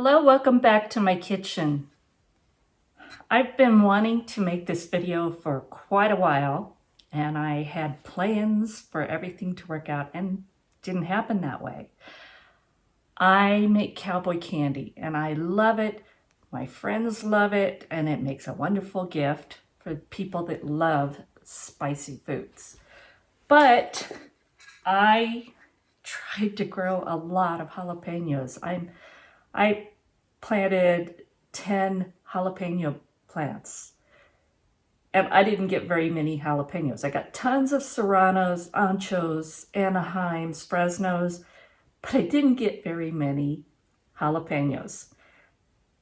Hello, welcome back to my kitchen. I've been wanting to make this video for quite a while, and I had plans for everything to work out and didn't happen that way. I make cowboy candy and I love it. My friends love it, and it makes a wonderful gift for people that love spicy foods. But I tried to grow a lot of jalapeños. I planted 10 jalapeno plants, and I didn't get very many jalapenos. I got tons of serranos, anchos, Anaheims, Fresnos, but I didn't get very many jalapenos.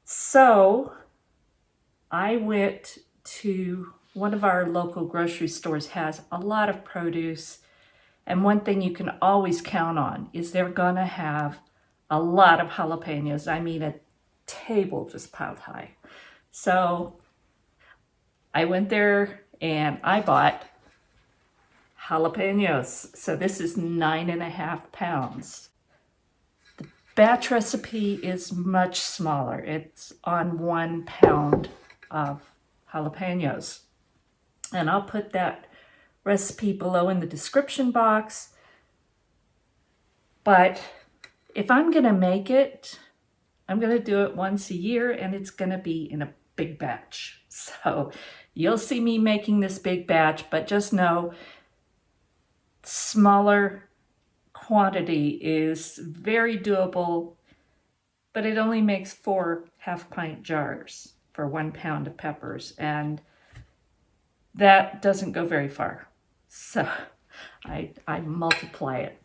So I went to one of our local grocery stores, has a lot of produce, and one thing you can always count on is they're gonna have a lot of jalapenos. I mean, a table just piled high. So I went there and I bought jalapenos. So this is 9.5 pounds. The batch recipe is much smaller. It's on 1 pound of jalapenos. And I'll put that recipe below in the description box. But if I'm gonna make it, I'm gonna do it once a year, and it's gonna be in a big batch. So you'll see me making this big batch, but just know smaller quantity is very doable, but it only makes 4 half-pint jars for 1 pound of peppers, and that doesn't go very far. So I multiply it.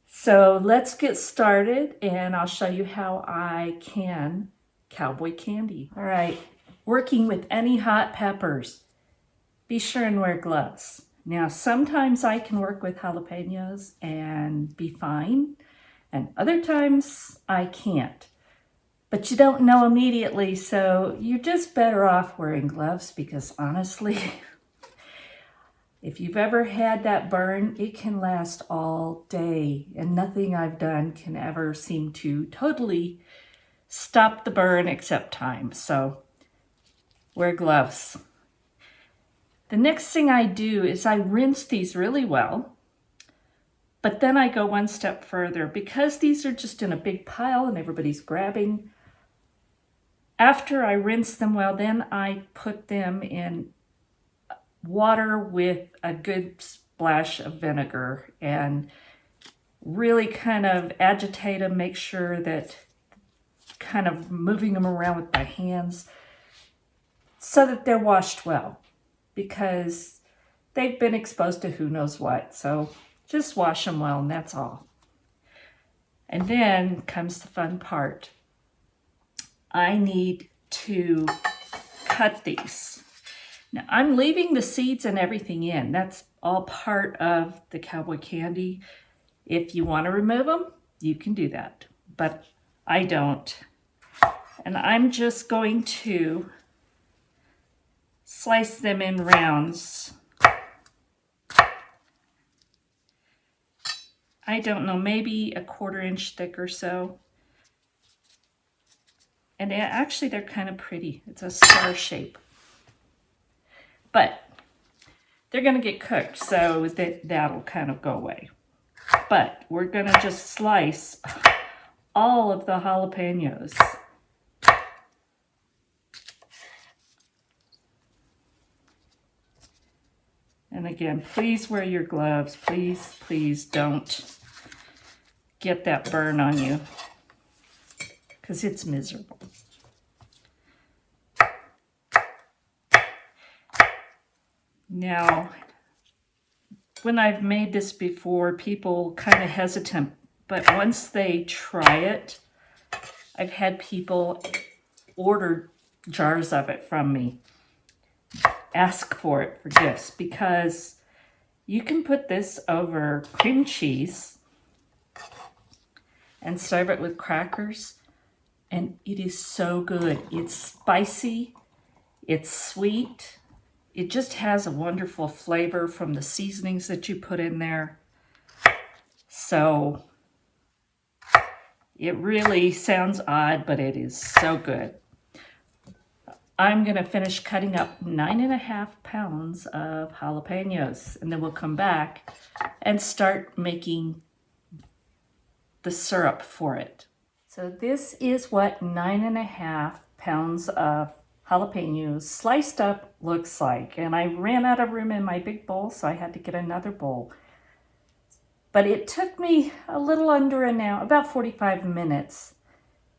So let's get started, and I'll show you how I can cowboy candy. All right, working with any hot peppers, be sure and wear gloves. Now, sometimes I can work with jalapenos and be fine, and other times I can't. But you don't know immediately, so you're just better off wearing gloves, because honestly, if you've ever had that burn, it can last all day, and nothing I've done can ever seem to totally stop the burn except time. So wear gloves. The next thing I do is I rinse these really well, but then I go one step further. Because these are just in a big pile and everybody's grabbing, after I rinse them well, then I put them in water with a good splash of vinegar and really kind of agitate them, make sure that kind of moving them around with my hands so that they're washed well, because they've been exposed to who knows what. So just wash them well, and that's all. And then comes the fun part. I need to cut these. Now, I'm leaving the seeds and everything in. That's all part of the cowboy candy. If you want to remove them, you can do that, but I don't. And I'm just going to slice them in rounds. I don't know, maybe a 1/4 inch thick or so. And actually, they're kind of pretty. It's a star shape. But they're going to get cooked, so that'll kind of go away. But we're going to just slice all of the jalapenos. And again, please wear your gloves. Please, please don't get that burn on you, because it's miserable. Now, when I've made this before, people kind of hesitant, but once they try it, I've had people order jars of it from me, ask for it for gifts, because you can put this over cream cheese and serve it with crackers, and it is so good. It's spicy, it's sweet, it just has a wonderful flavor from the seasonings that you put in there. So It really sounds odd, but it is so good. I'm gonna finish cutting up 9.5 pounds of jalapeños, and then we'll come back and start making the syrup for it. So this is what 9.5 pounds of jalapeños sliced up looks like. And I ran out of room in my big bowl, so I had to get another bowl. But it took me a little under an hour, about 45 minutes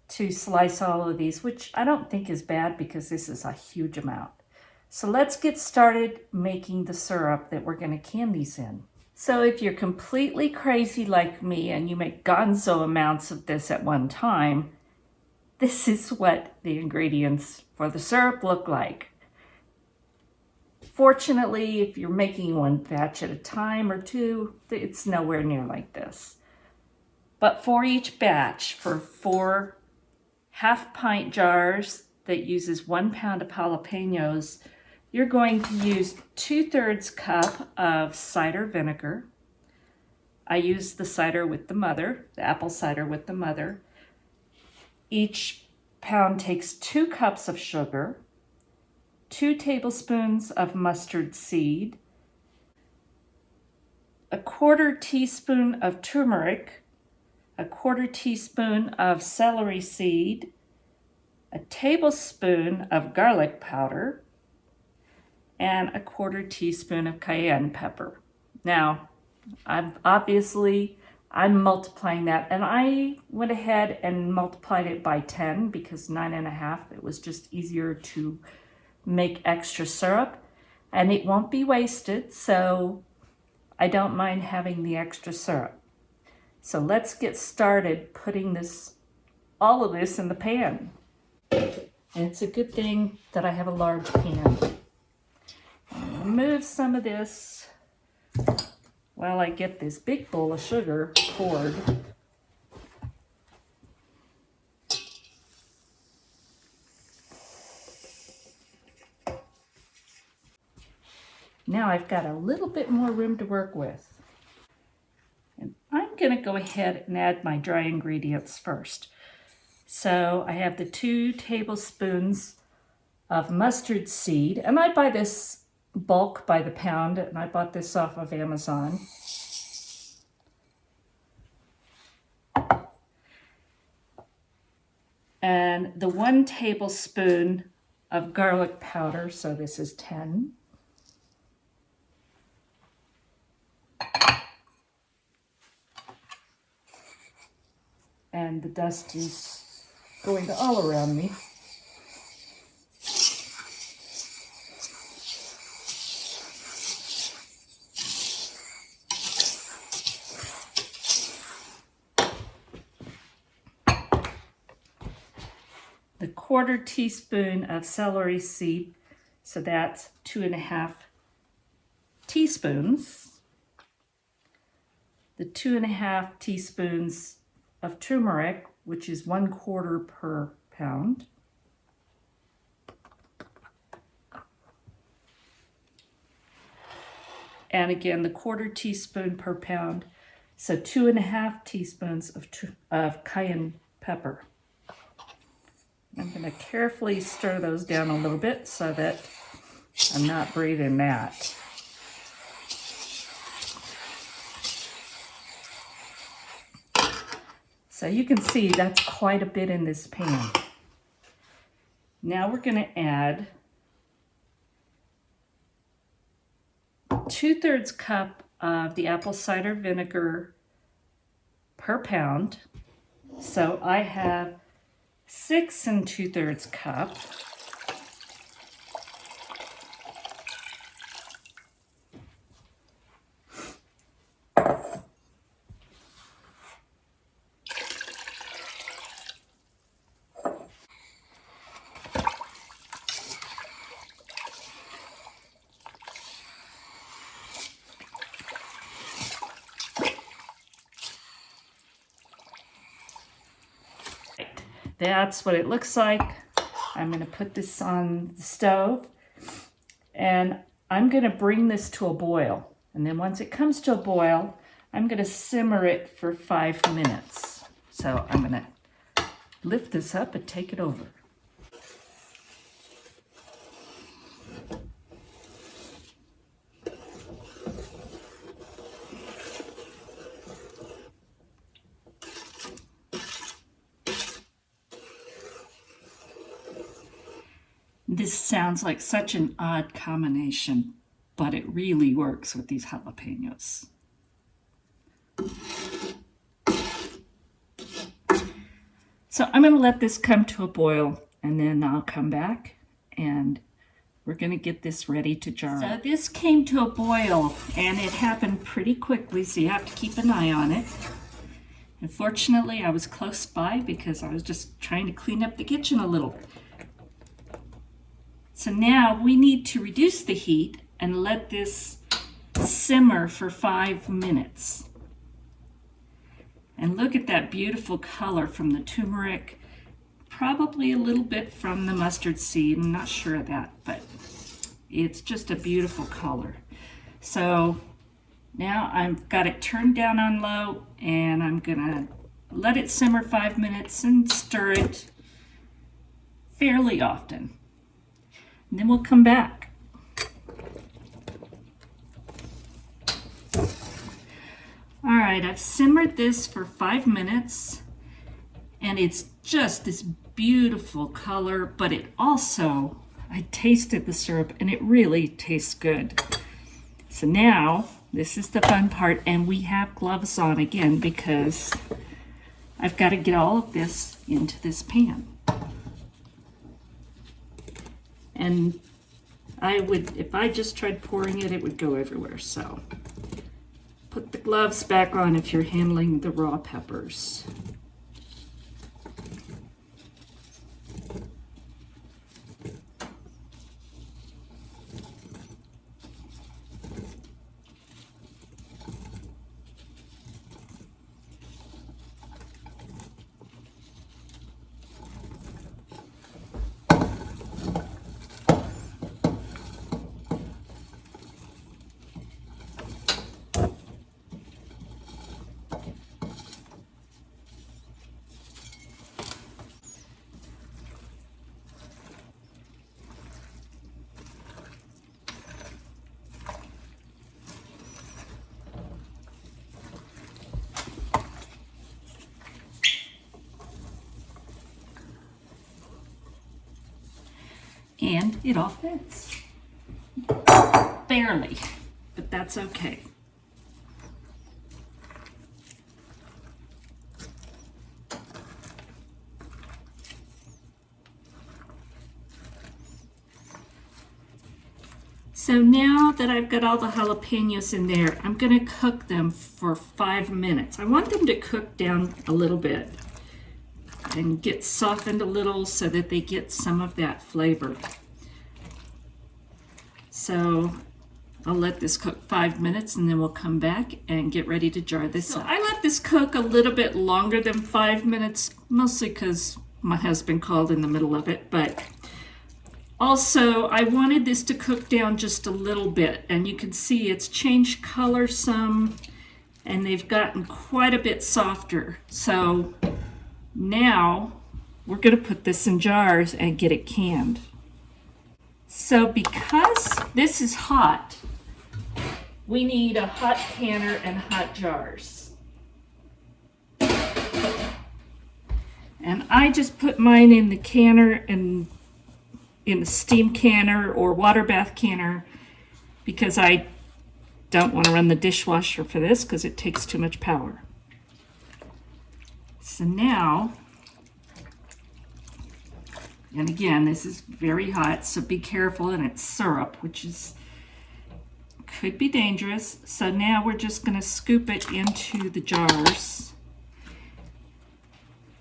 to slice all of these, which I don't think is bad because this is a huge amount. So let's get started making the syrup that we're going to can these in. So if you're completely crazy like me and you make gonzo amounts of this at one time, this is what the ingredients for the syrup look like. Fortunately, if you're making one batch at a time or two, it's nowhere near like this. But for each batch, for 4 half-pint jars that uses 1 pound of jalapeños, you're going to use 2/3 cup of cider vinegar. I use the cider with the mother, the apple cider with the mother. Each pound takes 2 cups of sugar, 2 tablespoons of mustard seed, 1/4 teaspoon of turmeric, 1/4 teaspoon of celery seed, a tablespoon of garlic powder, and 1/4 teaspoon of cayenne pepper. Now, I'm multiplying that, and I went ahead and multiplied it by 10 because 9.5, it was just easier to make extra syrup, and it won't be wasted, so I don't mind having the extra syrup. So let's get started putting all of this in the pan. And it's a good thing that I have a large pan. Remove some of this while I get this big bowl of sugar poured. Now I've got a little bit more room to work with. And I'm going to go ahead and add my dry ingredients first. So I have the 2 tablespoons of mustard seed, and I buy this bulk by the pound, and I bought this off of Amazon. And the 1 tablespoon of garlic powder, so this is 10. And the dust is going all around me. The 1/4 teaspoon of celery seed, so that's 2.5 teaspoons. The 2.5 teaspoons of turmeric, which is 1/4 per pound. And again, the 1/4 teaspoon per pound, so 2.5 teaspoons of cayenne pepper. I'm going to carefully stir those down a little bit so that I'm not breathing that. So you can see that's quite a bit in this pan. Now we're going to add 2/3 cup of the apple cider vinegar per pound. So I have 6 2/3 cup. That's what it looks like. I'm going to put this on the stove, and I'm going to bring this to a boil. And then once it comes to a boil, I'm going to simmer it for 5 minutes. So I'm gonna lift this up and take it over. This sounds like such an odd combination, but it really works with these jalapenos. So I'm going to let this come to a boil, and then I'll come back and we're going to get this ready to jar. So this came to a boil, and it happened pretty quickly, so you have to keep an eye on it. Unfortunately, I was close by because I was just trying to clean up the kitchen a little. So now we need to reduce the heat and let this simmer for 5 minutes. And look at that beautiful color from the turmeric, probably a little bit from the mustard seed. I'm not sure of that, but it's just a beautiful color. So now I've got it turned down on low, and I'm gonna let it simmer 5 minutes and stir it fairly often. And then we'll come back. All right, I've simmered this for 5 minutes, and it's just this beautiful color, but it also, I tasted the syrup and it really tastes good. So now, this is the fun part, and we have gloves on again because I've got to get all of this into this pan. And I would, if I just tried pouring it, it would go everywhere. So put the gloves back on if you're handling the raw peppers. And it all fits. Barely, but that's okay. So now that I've got all the jalapenos in there, I'm going to cook them for 5 minutes. I want them to cook down a little bit and get softened a little so that they get some of that flavor. So I'll let this cook 5 minutes, and then we'll come back and get ready to jar this up. I let this cook a little bit longer than 5 minutes, mostly because my husband called in the middle of it, but also I wanted this to cook down just a little bit, and you can see it's changed color some, and they've gotten quite a bit softer. So now we're going to put this in jars and get it canned. So because this is hot, we need a hot canner and hot jars. And I just put mine in the canner and in the steam canner or water bath canner because I don't want to run the dishwasher for this because it takes too much power. So now, and again, this is very hot, so be careful, and it's syrup, which could be dangerous. So now we're just going to scoop it into the jars.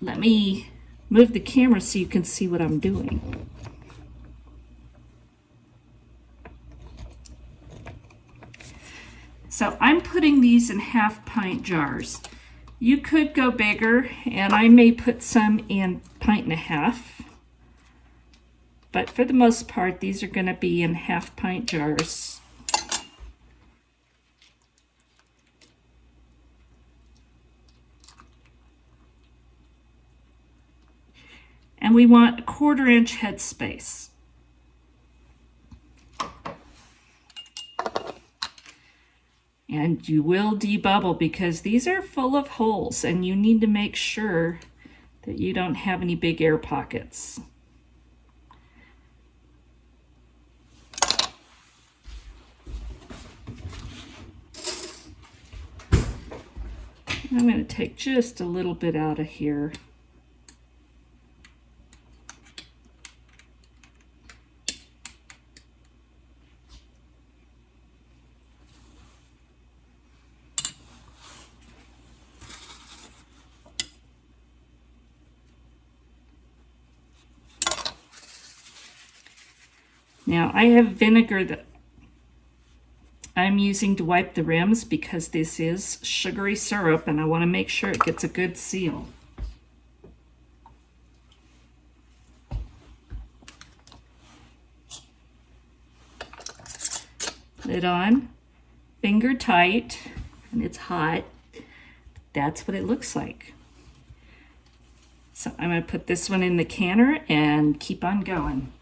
Let me move the camera so you can see what I'm doing. So I'm putting these in 1/2 pint jars. You could go bigger, and I may put some in 1.5 pints. But for the most part, these are going to be in 1/2 pint jars. we want a 1/4 inch headspace. And you will debubble because these are full of holes and you need to make sure that you don't have any big air pockets. I'm going to take just a little bit out of here. Now I have vinegar that I'm using to wipe the rims because this is sugary syrup and I want to make sure it gets a good seal. Put it on, finger tight, and it's hot. That's what it looks like. So I'm going to put this one in the canner and keep on going.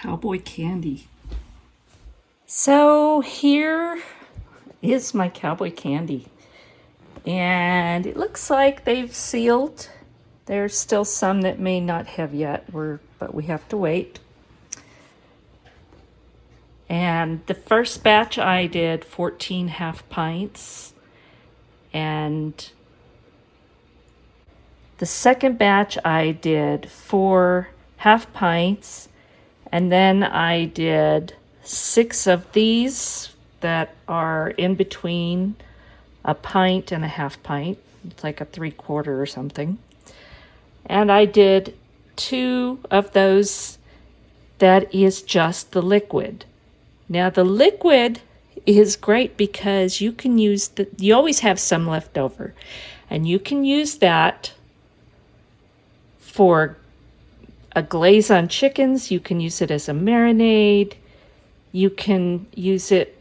Cowboy candy. So here is my cowboy candy. And it looks like they've sealed. There's still some that may not have yet, but we have to wait. And the first batch I did 14 half pints. And the second batch I did 4 half pints. And then I did 6 of these that are in between a pint and a half pint. It's like a 3/4 or something. And I did 2 of those that is just the liquid. Now the liquid is great because you can use you always have some left over. And you can use that for a glaze on chickens. You can use it as a marinade. You can use it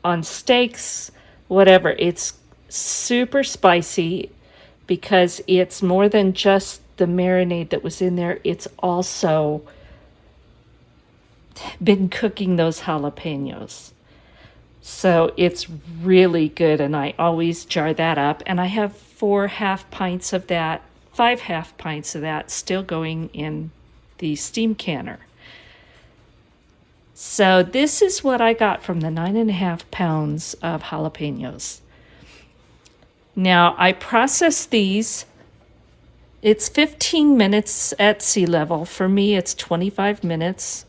on steaks, whatever. It's super spicy because it's more than just the marinade that was in there. It's also been cooking those jalapeños. So it's really good, and I always jar that up. And I have 4 half pints of that, 5 half pints of that still going in the steam canner. So this is what I got from the 9.5 pounds of jalapeños. Now I process these. It's 15 minutes at sea level. For me, it's 25 minutes.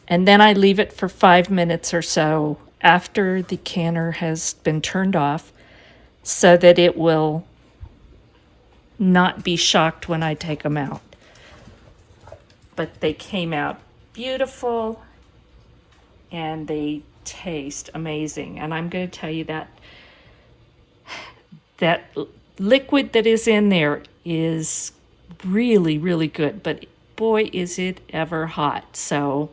And then I leave it for 5 minutes or so after the canner has been turned off so that it will not be shocked when I take them out. But they came out beautiful and they taste amazing. And I'm going to tell you that liquid that is in there is really, really good. But boy, is it ever hot. So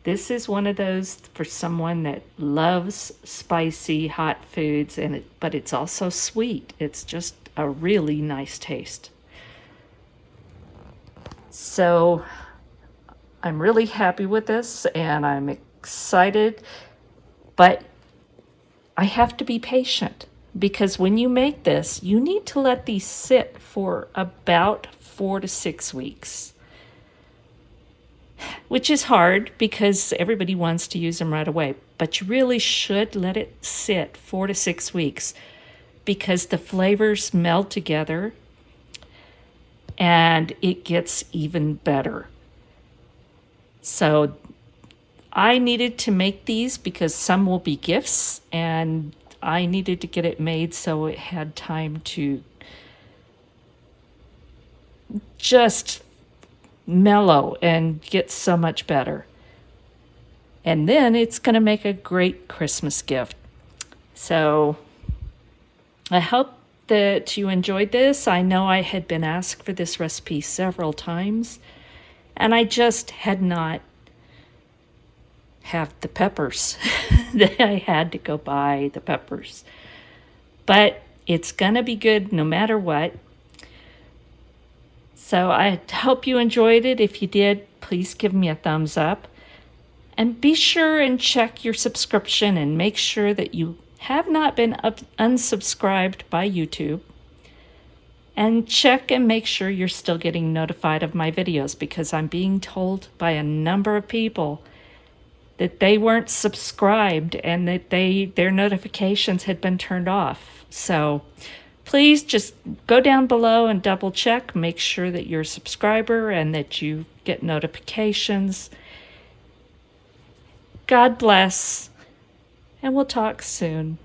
this is one of those for someone that loves spicy hot foods, but it's also sweet. It's just a really nice taste. So I'm really happy with this and I'm excited, but I have to be patient because when you make this, you need to let these sit for about 4 to 6 weeks, which is hard because everybody wants to use them right away, but you really should let it sit 4 to 6 weeks because the flavors meld together and it gets even better. So I needed to make these because some will be gifts, and I needed to get it made so it had time to just mellow and get so much better. And then it's going to make a great Christmas gift. So I hope that you enjoyed this. I know I had been asked for this recipe several times, and I just had not have the peppers. That I had to go buy the peppers. But it's going to be good no matter what. So I hope you enjoyed it. If you did, please give me a thumbs up. And be sure and check your subscription and make sure that you have not been unsubscribed by YouTube. And check and make sure you're still getting notified of my videos, because I'm being told by a number of people that they weren't subscribed and that their notifications had been turned off. So please just go down below and double check, make sure that you're a subscriber and that you get notifications. God bless, and we'll talk soon.